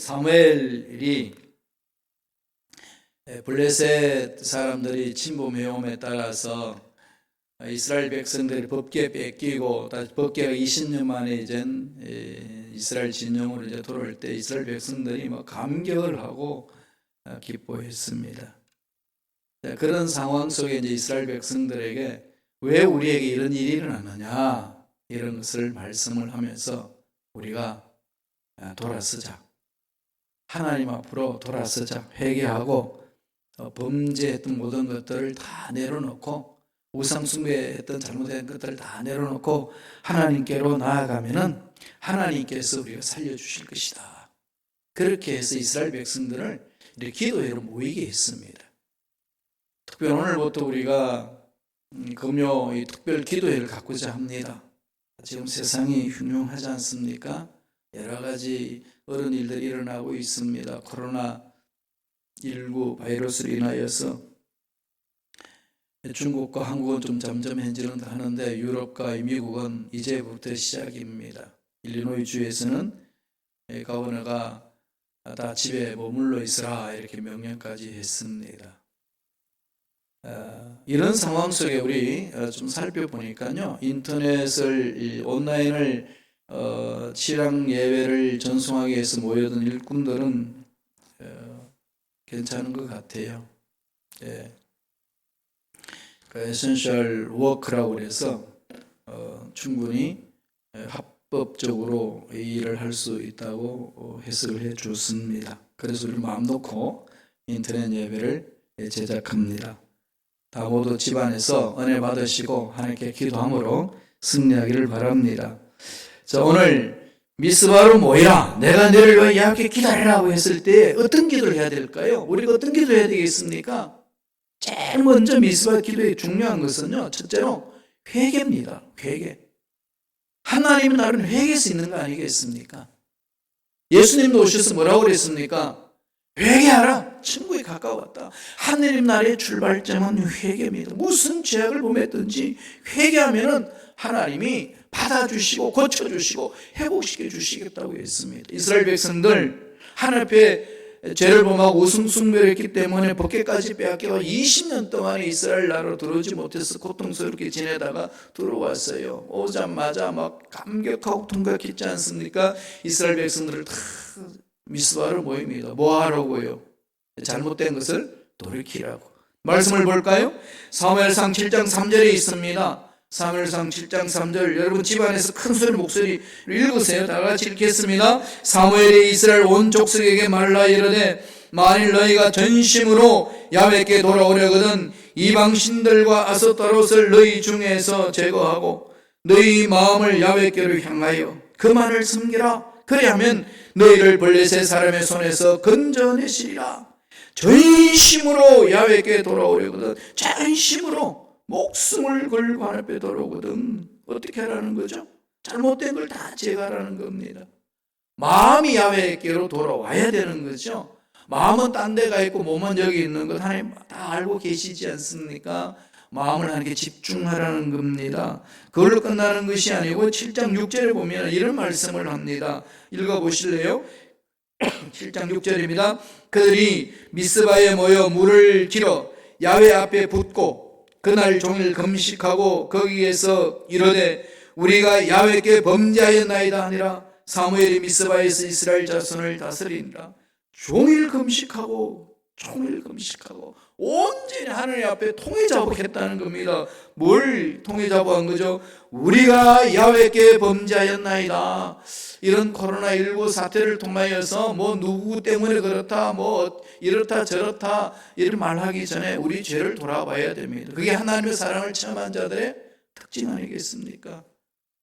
사무엘이 블레셋 사람들이 침범해옴에 따라서 이스라엘 백성들이 법궤 뺏기고 다시 법궤가 20년 만에 이제 이스라엘 진영으로 이제 돌아올 때 이스라엘 백성들이 뭐 감격을 하고 기뻐했습니다. 그런 상황 속에 이제 이스라엘 백성들에게 왜 우리에게 이런 일이 일어나느냐 이런 것을 말씀을 하면서 우리가 돌아서자, 하나님 앞으로 돌아서자, 회개하고 범죄했던 모든 것들을 다 내려놓고 우상 숭배했던 잘못된 것들을 다 내려놓고 하나님께로 나아가면은 하나님께서 우리가 살려주실 것이다. 그렇게 해서 이스라엘 백성들을 이렇게 기도회로 모이게 했습니다. 특별히 오늘부터 우리가 금요 이 특별 기도회를 갖고자 합니다. 지금 세상이 흉흉하지 않습니까? 여러 가지 어려운 일들이 일어나고 있습니다. 코로나19 바이러스로 인하여서 중국과 한국은 좀 점점 현질은 하는데 유럽과 미국은 이제부터 시작입니다. 일리노이 주에서는 가버너가 다 집에 머물러 있으라 이렇게 명령까지 했습니다. 이런 상황 속에 우리 좀 살펴보니까요, 인터넷을 온라인을 치랑 예배를 전송하기 위해서 모여든 일꾼들은 괜찮은 것 같아요. 예. 에센셜 워크라고 그래서 충분히 합법적으로 이 일을 할 수 있다고 해석을 해 줬습니다. 그래서 우리 마음 놓고 인터넷 예배를 제작합니다. 다 모두 집안에서 은혜 받으시고 하나님께 기도함으로 승리하기를 바랍니다. 자, 오늘 미스바로 모이라, 내가 너를 위하여 야곱께 기다리라고 했을 때 어떤 기도를 해야 될까요? 우리가 어떤 기도를 해야 되겠습니까? 제일 먼저 미스바 기도의 중요한 것은요, 첫째로 회개입니다. 회개. 하나님은 나를 회개해서 있는 거 아니겠습니까? 예수님도 오셔서 뭐라고 그랬습니까? 회개하라. 천국에 가까웠다. 하느님 나라의 출발점은 회개입니다. 무슨 죄악을 범했든지 회개하면은 하나님이 받아주시고 고쳐주시고 회복시켜 주시겠다고 했습니다. 이스라엘 백성들 하나님 앞에 죄를 범하고 우승숭배를 했기 때문에 법궤까지 빼앗겨 20년 동안 이스라엘 나라로 들어오지 못해서 고통스럽게 지내다가 들어왔어요. 오자마자 막 감격하고 통각했지 않습니까? 이스라엘 백성들을 다 미스바로 모입니다. 뭐 하라고요? 잘못된 것을 돌이키라고. 말씀을 볼까요? 사무엘상 7장 3절에 있습니다. 사무엘상 7장 3절, 여러분 집안에서 큰 소리 목소리 읽으세요. 다 같이 읽겠습니다. 사무엘이 이스라엘 온 족속에게 말라 이르되 만일 너희가 전심으로 야훼께 돌아오려거든 이방 신들과 아스타롯을 너희 중에서 제거하고 너희 마음을 야훼께로 향하여 그만을 섬기라. 그리하면 너희를 블레셋 사람의 손에서 건져내시리라. 전심으로 야훼께 돌아오려거든, 전심으로 목숨을 걸고 하나님 앞에 돌아오거든 어떻게 하라는 거죠? 잘못된 걸 다 제거하라는 겁니다. 마음이 야훼께로 돌아와야 되는 거죠. 마음은 딴 데 가 있고 몸은 여기 있는 것 하나님 다 알고 계시지 않습니까? 마음을 하나님께 집중하라는 겁니다. 그걸로 끝나는 것이 아니고 7장 6절에 보면 이런 말씀을 합니다. 읽어보실래요? 7장 6절입니다. 그들이 미스바에 모여 물을 길어 야훼 앞에 붓고 그날 종일 금식하고 거기에서 이르되 우리가 야훼께 범죄하였나이다 하니라. 사무엘이 미스바에서 이스라엘 자손을 다스리니라. 종일 금식하고 온전히 하나님 앞에 통회자복했다는 겁니다. 뭘 통회자복한 거죠? 우리가 야훼께 범죄하였나이다. 이런 코로나19 사태를 통하여서 뭐 누구 때문에 그렇다, 뭐 이렇다 저렇다 이런 말하기 전에 우리 죄를 돌아봐야 됩니다. 그게 하나님의 사랑을 체험한 자들의 특징 아니겠습니까?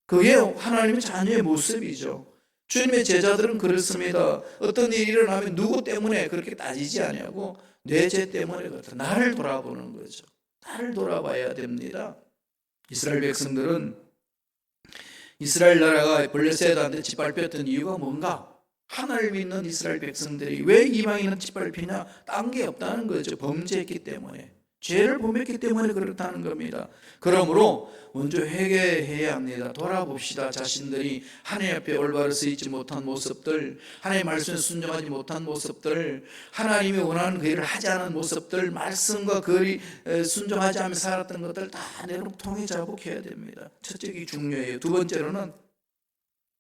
그게 하나님의 자녀의 모습이죠. 주님의 제자들은 그렇습니다. 어떤 일이 일어나면 누구 때문에 그렇게 따지지 않냐고, 내 죄 때문에 그렇다. 나를 돌아보는 거죠. 나를 돌아봐야 됩니다. 이스라엘 백성들은 이스라엘 나라가 블레셋한테 짓밟혔던 이유가 뭔가? 하나를 믿는 이스라엘 백성들이 왜 이방인은 짓밟히냐? 딴 게 없다는 거죠. 범죄했기 때문에. 죄를 범했기 때문에 그렇다는 겁니다. 그러므로 먼저 회개해야 합니다. 돌아봅시다. 자신들이 하나님 앞에 올바로 서 있지 못한 모습들, 하나님의 말씀에 순종하지 못한 모습들, 하나님이 원하는 그 일을 하지 않은 모습들, 말씀과 그 일이 순종하지 않으며 살았던 것들 다 내놓고 통해 자복해야 됩니다. 첫째 게 중요해요. 두 번째로는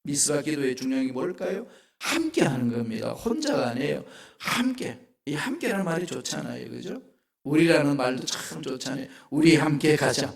미스바 기도의 중요한 게 뭘까요? 함께 하는 겁니다. 혼자가 아니에요. 함께. 이 함께라는 말이 좋잖아요. 그죠? 우리라는 말도 참 좋잖아요. 우리 함께 가자.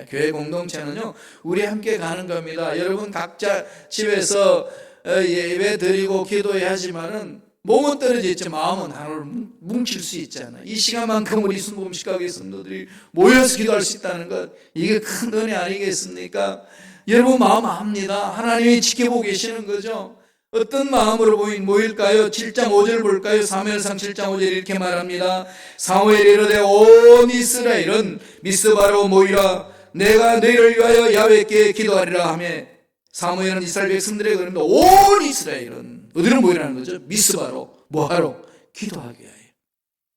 교회 공동체는요, 우리 함께 가는 겁니다. 여러분 각자 집에서 예배 드리고 기도해야 하지만은 몸은 떨어져 있죠. 마음은 하나로 뭉칠 수 있잖아요. 이 시간만큼 우리 순복음식가게 성도들이 모여서 기도할 수 있다는 것, 이게 큰 은혜 아니겠습니까? 여러분 마음 압니다. 하나님이 지켜보고 계시는 거죠. 어떤 마음으로 모일까요? 7장 5절 볼까요? 사무엘상 7장 5절 이렇게 말합니다. 사무엘이 이르되 온 이스라엘은 미스바로 모이라. 내가 너희를 위하여 야훼께 기도하리라 하며, 사무엘은 이스라엘 백성들에게 그럽니다. 온 이스라엘은 어디로 모이라는 거죠? 미스바로. 뭐하러? 기도하기 위하여.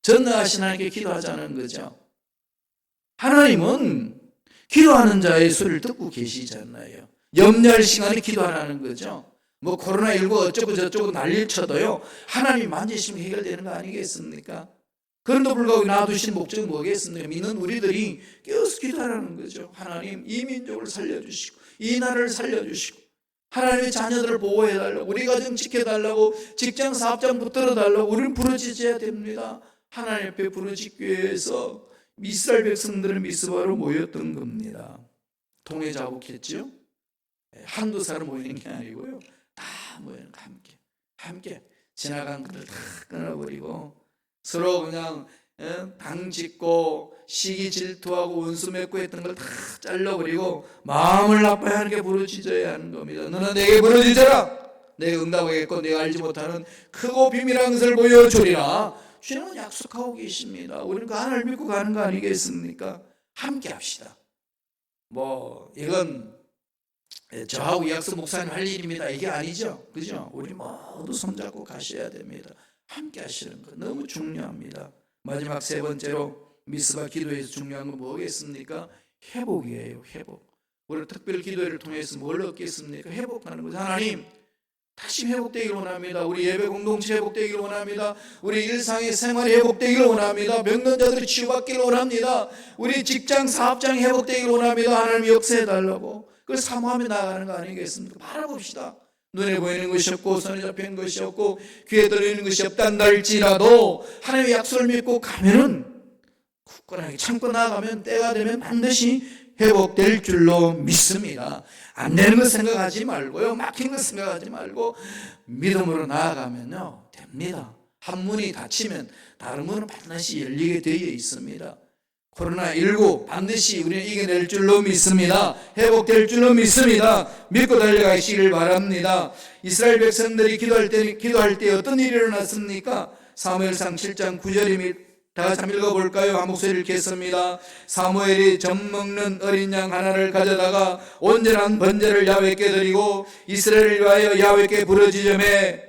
전능하신 하나님께 기도하자는 거죠. 하나님은 기도하는 자의 소리를 듣고 계시잖아요. 염려할 시간에 기도하라는 거죠. 뭐 코로나19 어쩌고 저쩌고 난리를 쳐도요, 하나님이 만지시면 해결되는 거 아니겠습니까? 그런데 불구하고 놔두신 목적은 뭐겠습니까? 믿는 우리들이 깨어서 기도하라는 거죠. 하나님, 이 민족을 살려주시고 이 나라를 살려주시고 하나님의 자녀들을 보호해달라고, 우리 가정 지켜달라고, 직장 사업장 붙들어달라고 우리는 부르짖어야 됩니다. 하나님 앞에 부르짖기 위해서 이스라엘 백성들은 미스바로 모였던 겁니다. 통해 자복했죠? 한두 사람 모이는 게 아니고요, 다 모이는 거 함께 지나간 것들 다 끊어버리고 서로 그냥 당짓고 시기 질투하고 원수 맺고 했던 걸 다 잘라버리고 마음을 나빠야 하는 게 부르짖어야 하는 겁니다. 너는 내게 부르짖어라. 내가 응답하겠고 내가 알지 못하는 크고 비밀한 것을 보여주리라. 주님은 약속하고 계십니다. 우리는 그 하나님을 믿고 가는 거 아니겠습니까? 함께 합시다. 뭐 이건 저하고 이학수 목사님 할 일입니다, 이게 아니죠. 그죠? 우리 모두 손잡고 가셔야 됩니다. 함께 하시는 거 너무 중요합니다. 마지막 세 번째로 미스바 기도에서 중요한 건 뭐겠습니까? 회복이에요. 회복. 우리 특별 기도회를 통해서 뭘 얻겠습니까? 회복하는 거죠. 하나님, 다시 회복되기를 원합니다. 우리 예배 공동체 회복되기를 원합니다. 우리 일상의 생활이 회복되기를 원합니다. 병든자들이 치유받기를 원합니다. 우리 직장 사업장이 회복되기를 원합니다. 하나님 역사해달라고 그걸 사모하며 나아가는 거 아니겠습니까? 바라봅시다. 눈에 보이는 것이 없고 손에 잡히는 것이 없고 귀에 들리는 것이 없단다 할지라도 하나님의 약속을 믿고 가면은 굳건하게 참고 나아가면 때가 되면 반드시 회복될 줄로 믿습니다. 안 되는 거 생각하지 말고요, 막힌 거 생각하지 말고 믿음으로 나아가면요 됩니다. 한 문이 닫히면 다른 문은 반드시 열리게 되어 있습니다. 코로나19 반드시 우리는 이겨낼 줄로 믿습니다. 회복될 줄로 믿습니다. 믿고 달려가시길 바랍니다. 이스라엘 백성들이 기도할 때 어떤 일이 일어났습니까? 사무엘상 7장 9절입니다. 다 같이 한번 읽어볼까요? 한 목소리를 읽겠습니다. 사무엘이 젖 먹는 어린 양 하나를 가져다가 온전한 번제를 야훼께 드리고 이스라엘을 위하여 야훼께 부르짖으매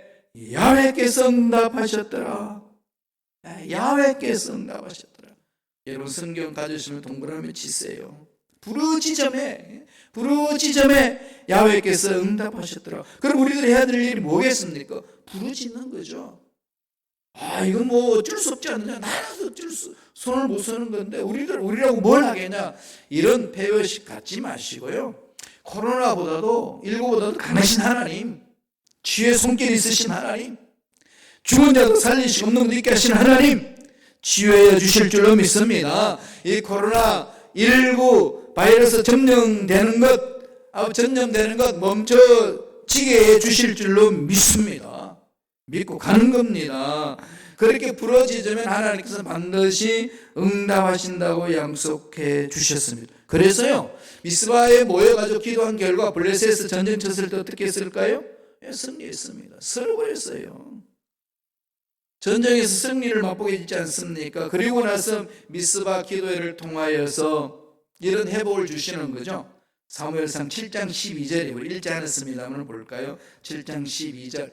야훼께서 응답하셨더라. 야훼께서 응답하셨더라. 여러분 성경 가지시면 동그라미 치세요. 부르짖음에 야훼께서 응답하셨더라. 그럼 우리들이 해야 될 일이 뭐겠습니까? 부르짖는 거죠. 이건 뭐 어쩔 수 없지 않느냐, 나라도 손을 못 쓰는 건데 우리라고 뭘 하겠냐, 이런 폐허식 갖지 마시고요, 코로나보다도 강하신 하나님, 주의 손길이 있으신 하나님, 죽은 자도 살리시고 없는 것 있게 하신 하나님 치유해 주실 줄로 믿습니다. 이 코로나19 바이러스 전염되는 것 멈춰지게 해 주실 줄로 믿습니다. 믿고 가는 겁니다. 그렇게 부러지면 하나님께서 반드시 응답하신다고 약속해 주셨습니다. 그래서요, 미스바에 모여가지고 기도한 결과 블레셋에서 전쟁 쳤을 때 어떻게 했을까요? 승리했습니다. 쓸어버렸어요. 전쟁에서 승리를 맛보게 되지 않습니까? 그리고 나서 미스바 기도회를 통하여서 이런 회복을 주시는 거죠. 사무엘상 7장 12절에 우리 읽지 않았습니다. 한번 볼까요? 7장 12절.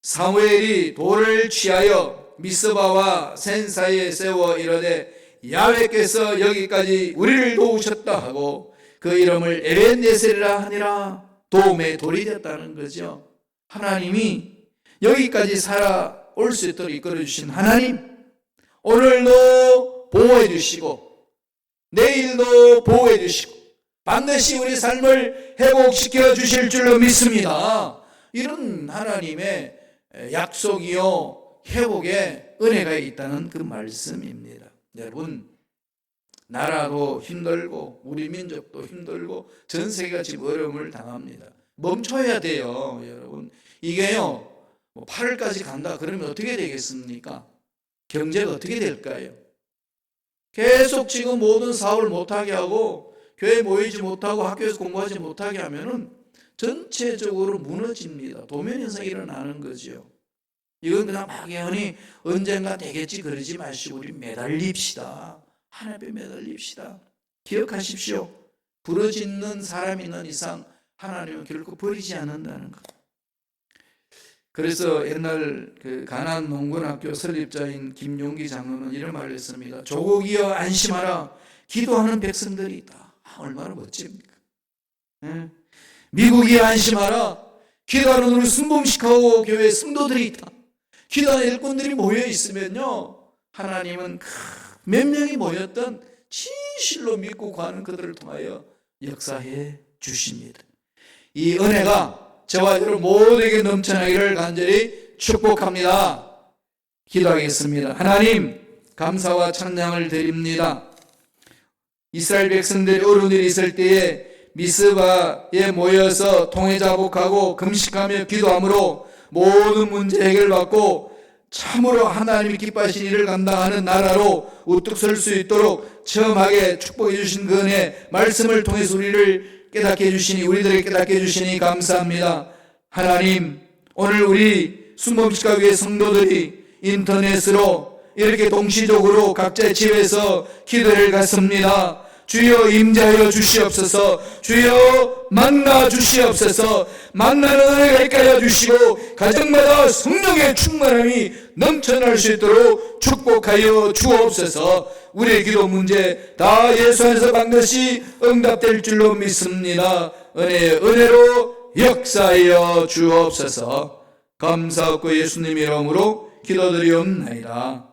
사무엘이 돌을 취하여 미스바와 센 사이에 세워 이르되 야훼께서 여기까지 우리를 도우셨다 하고 그 이름을 에벤네셀이라 하니라. 도움의 돌이 됐다는 거죠. 하나님이 여기까지 살아올 수 있도록 이끌어 주신 하나님, 오늘도 보호해 주시고 내일도 보호해 주시고 반드시 우리 삶을 회복시켜 주실 줄로 믿습니다. 이런 하나님의 약속이요 회복의 은혜가 있다는 그 말씀입니다. 여러분, 나라도 힘들고 우리 민족도 힘들고 전 세계가 지금 어려움을 당합니다. 멈춰야 돼요. 여러분, 이게요 8월까지 간다 그러면 어떻게 되겠습니까? 경제가 어떻게 될까요? 계속 지금 모든 사업을 못하게 하고 교회 모이지 못하고 학교에서 공부하지 못하게 하면은 전체적으로 무너집니다. 도면현상이 일어나는 거죠. 이건 그냥 막연히 언젠가 되겠지 그러지 마시고 우리 매달립시다. 하나님 앞에 매달립시다. 기억하십시오. 부러지는 사람이 있는 이상 하나님은 결코 버리지 않는다는 것. 그래서 옛날 그 가나안 농군학교 설립자인 김용기 장로는 이런 말을 했습니다. 조국이여 안심하라. 기도하는 백성들이 있다. 얼마나 멋집니까? 예? 미국이여 안심하라. 기도하는 우리 순복음식하고 교회 성도들이 있다. 기도하는 일꾼들이 모여 있으면요 하나님은 몇 명이 모였던 진실로 믿고 구하는 그들을 통하여 역사해 주십니다. 이 은혜가 저와 여러분 모두에게 넘쳐나기를 간절히 축복합니다. 기도하겠습니다. 하나님, 감사와 찬양을 드립니다. 이스라엘 백성들이 어려운 일이 있을 때에 미스바에 모여서 통회자복하고 금식하며 기도함으로 모든 문제 해결받고 참으로 하나님이 기뻐하신 일을 감당하는 나라로 우뚝 설 수 있도록 처음하게 축복해 주신 그 은혜 말씀을 통해서 우리를 깨닫게 해주시니 우리들에게 깨닫게 해주시니 감사합니다. 하나님, 오늘 우리 순복음식과 교회 성도들이 인터넷으로 이렇게 동시적으로 각자의 집에서 기도를 갖습니다. 주여 임재하여 주시옵소서. 주여 만나 주시옵소서. 만나는 은혜가 있게 하여 주시고 가정마다 성령의 충만함이 넘쳐날 수 있도록 축복하여 주옵소서. 우리의 기도 문제 다 예수 안에서 반드시 응답될 줄로 믿습니다. 은혜로 역사하여 주옵소서. 감사하고 예수님 이름으로 기도드리옵나이다.